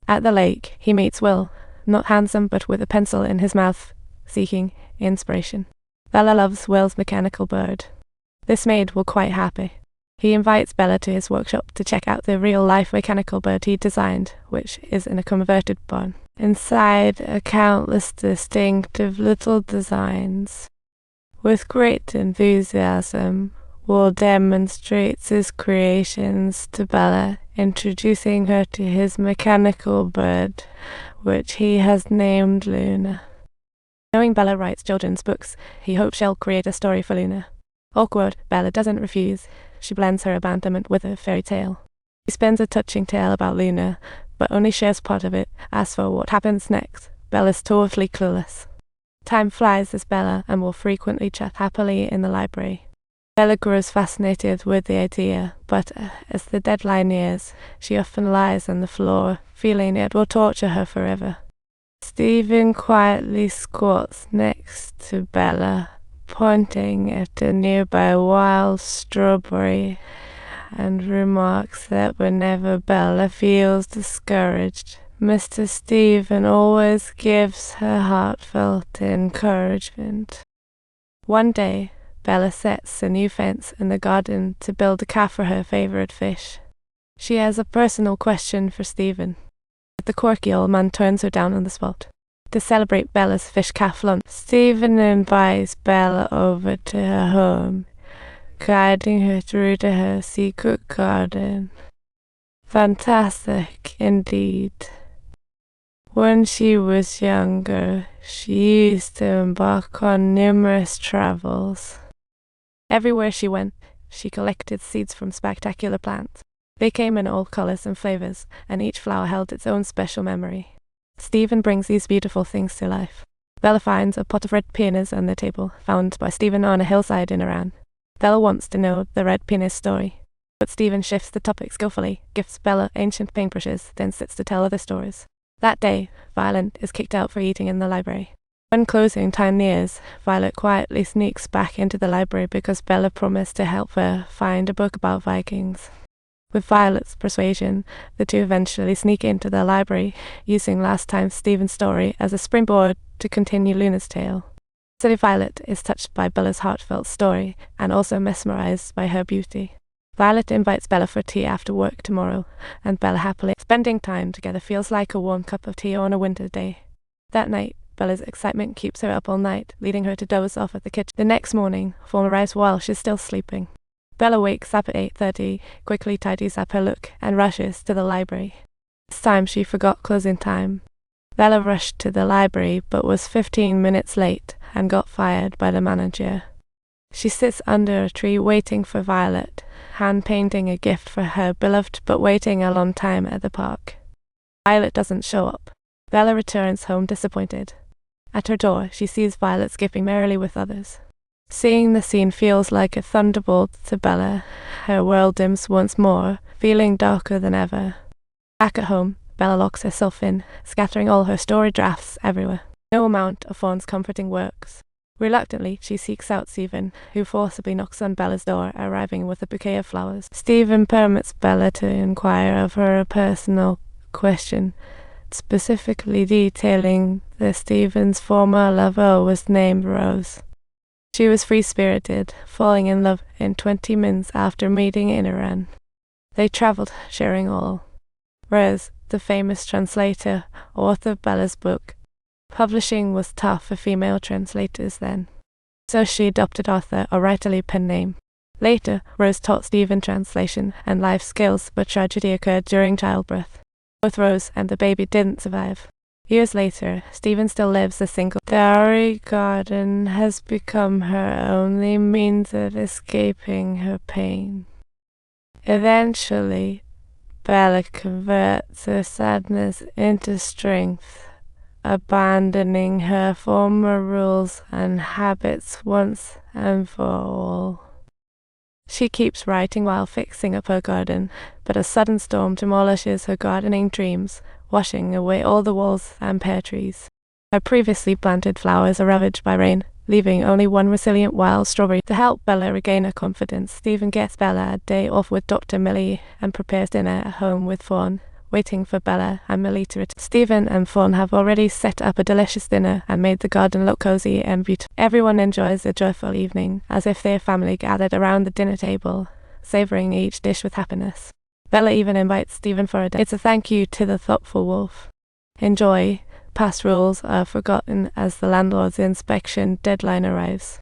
At the lake, he meets Will, not handsome but with a pencil in his mouth, seeking inspiration. Bella loves Will's mechanical bird. This made Will quite happy. He invites Bella to his workshop to check out the real-life mechanical bird he designed, which is in a converted barn. Inside are countless distinctive little designs. With great enthusiasm, Will demonstrates his creations to Bella, introducing her to his mechanical bird, which he has named Luna. Knowing Bella writes children's books, he hopes she'll create a story for Luna. Awkward, Bella doesn't refuse. She blends her abandonment with a fairy tale. She spins a touching tale about Luna, but only shares part of it. As for what happens next, Bella's totally clueless. Time flies as Bella and Will frequently chat happily in the library. Bella grows fascinated with the idea, but as the deadline nears, she often lies on the floor, feeling it will torture her forever. Stephen quietly squats next to Bella, pointing at a nearby wild strawberry, and remarks that whenever Bella feels discouraged, Mr. Stephen always gives her heartfelt encouragement. One day, Bella sets a new fence in the garden to build a calf for her favorite fish. She has a personal question for Stephen. The quirky old man turns her down on the spot. To celebrate Bella's fish calf lunch, Stephen invites Bella over to her home, guiding her through to her secret garden. Fantastic, indeed. When she was younger, she used to embark on numerous travels. Everywhere she went, she collected seeds from spectacular plants. They came in all colors and flavors, and each flower held its own special memory. Stephen brings these beautiful things to life. Bella finds a pot of red peonies on the table, found by Stephen on a hillside in Iran. Bella wants to know the red peonies story, but Stephen shifts the topic skillfully, gives Bella ancient paintbrushes, then sits to tell other stories. That day, Violet is kicked out for eating in the library. When closing time nears, Violet quietly sneaks back into the library because Bella promised to help her find a book about Vikings. With Violet's persuasion, the two eventually sneak into the library, using last time Stephen's story as a springboard to continue Luna's tale. Silly Violet is touched by Bella's heartfelt story and also mesmerized by her beauty. Violet invites Bella for tea after work tomorrow, and Bella happily spending time together feels like a warm cup of tea on a winter day. That night, Bella's excitement keeps her up all night, leading her to doze off at the kitchen. The next morning, Fawn arrives while she's still sleeping. Bella wakes up at 8:30, quickly tidies up her look, and rushes to the library. This time she forgot closing time. Bella rushed to the library but was 15 minutes late and got fired by the manager. She sits under a tree waiting for Violet, hand-painting a gift for her beloved but waiting a long time at the park. Violet doesn't show up. Bella returns home disappointed. At her door, she sees Violet skipping merrily with others. Seeing the scene feels like a thunderbolt to Bella. Her world dims once more, feeling darker than ever. Back at home, Bella locks herself in, scattering all her story drafts everywhere. No amount of Fawn's comforting works. Reluctantly, she seeks out Stephen, who forcibly knocks on Bella's door, arriving with a bouquet of flowers. Stephen permits Bella to inquire of her a personal question, specifically detailing that Stephen's former lover was named Rose. She was free-spirited, falling in love in 20 minutes after meeting in Iran. They travelled, sharing all. Rose, the famous translator, author of Bella's book. Publishing was tough for female translators then, so she adopted Arthur, a writerly pen name. Later, Rose taught Stephen translation and life skills, but tragedy occurred during childbirth. Both Rose and the baby didn't survive. Years later, Stephen still lives a single. The Dowry Garden has become her only means of escaping her pain. Eventually, Bella converts her sadness into strength, abandoning her former rules and habits once and for all. She keeps writing while fixing up her garden, but a sudden storm demolishes her gardening dreams, washing away all the walls and pear trees. Her previously planted flowers are ravaged by rain, leaving only one resilient wild strawberry. To help Bella regain her confidence, Stephen gets Bella a day off with Dr. Millie and prepares dinner at home with Fawn, waiting for Bella and Millie to return. Stephen and Fawn have already set up a delicious dinner and made the garden look cozy and beautiful. Everyone enjoys a joyful evening, as if their family gathered around the dinner table, savouring each dish with happiness. Bella even invites Stephen for a date. It's a thank you to the thoughtful wolf. Enjoy. Past rules are forgotten as the landlord's inspection deadline arrives.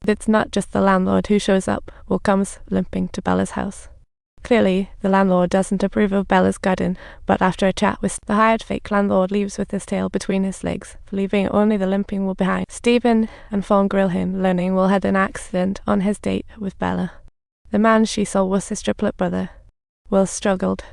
It's not just the landlord who shows up or comes limping to Bella's house. Clearly, the landlord doesn't approve of Bella's garden, but after a chat with the hired fake landlord leaves with his tail between his legs, leaving only the limping wool behind. Stephen and Fawn grill him, learning Will had an accident on his date with Bella. The man she saw was his triplet brother. Will struggled.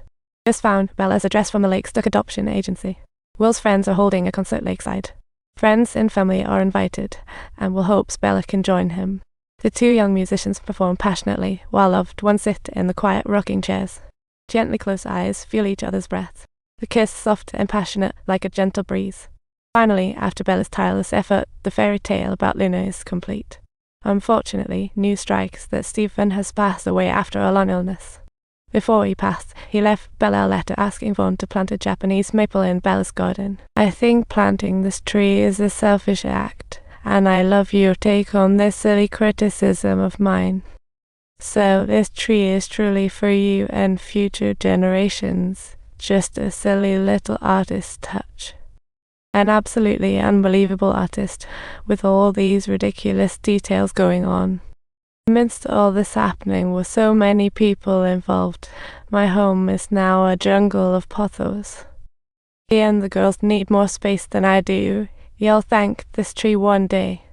Just found Bella's address from a Lakestock adoption agency. Will's friends are holding a concert lakeside. Friends and family are invited, and Will hopes Bella can join him. The two young musicians perform passionately, while loved ones sit in the quiet rocking chairs. Gently closed eyes feel each other's breath. The kiss soft and passionate like a gentle breeze. Finally, after Bella's tireless effort, the fairy tale about Luna is complete. Unfortunately, news strikes that Stephen has passed away after a long illness. Before he passed, he left Bella a letter asking Fawn to plant a Japanese maple in Bella's garden. I think planting this tree is a selfish act, and I love your take on this silly criticism of mine. So this tree is truly for you and future generations, just a silly little artist touch. An absolutely unbelievable artist, with all these ridiculous details going on. Amidst all this happening with so many people involved, my home is now a jungle of pothos. He and the girls need more space than I do. You'll thank this tree one day.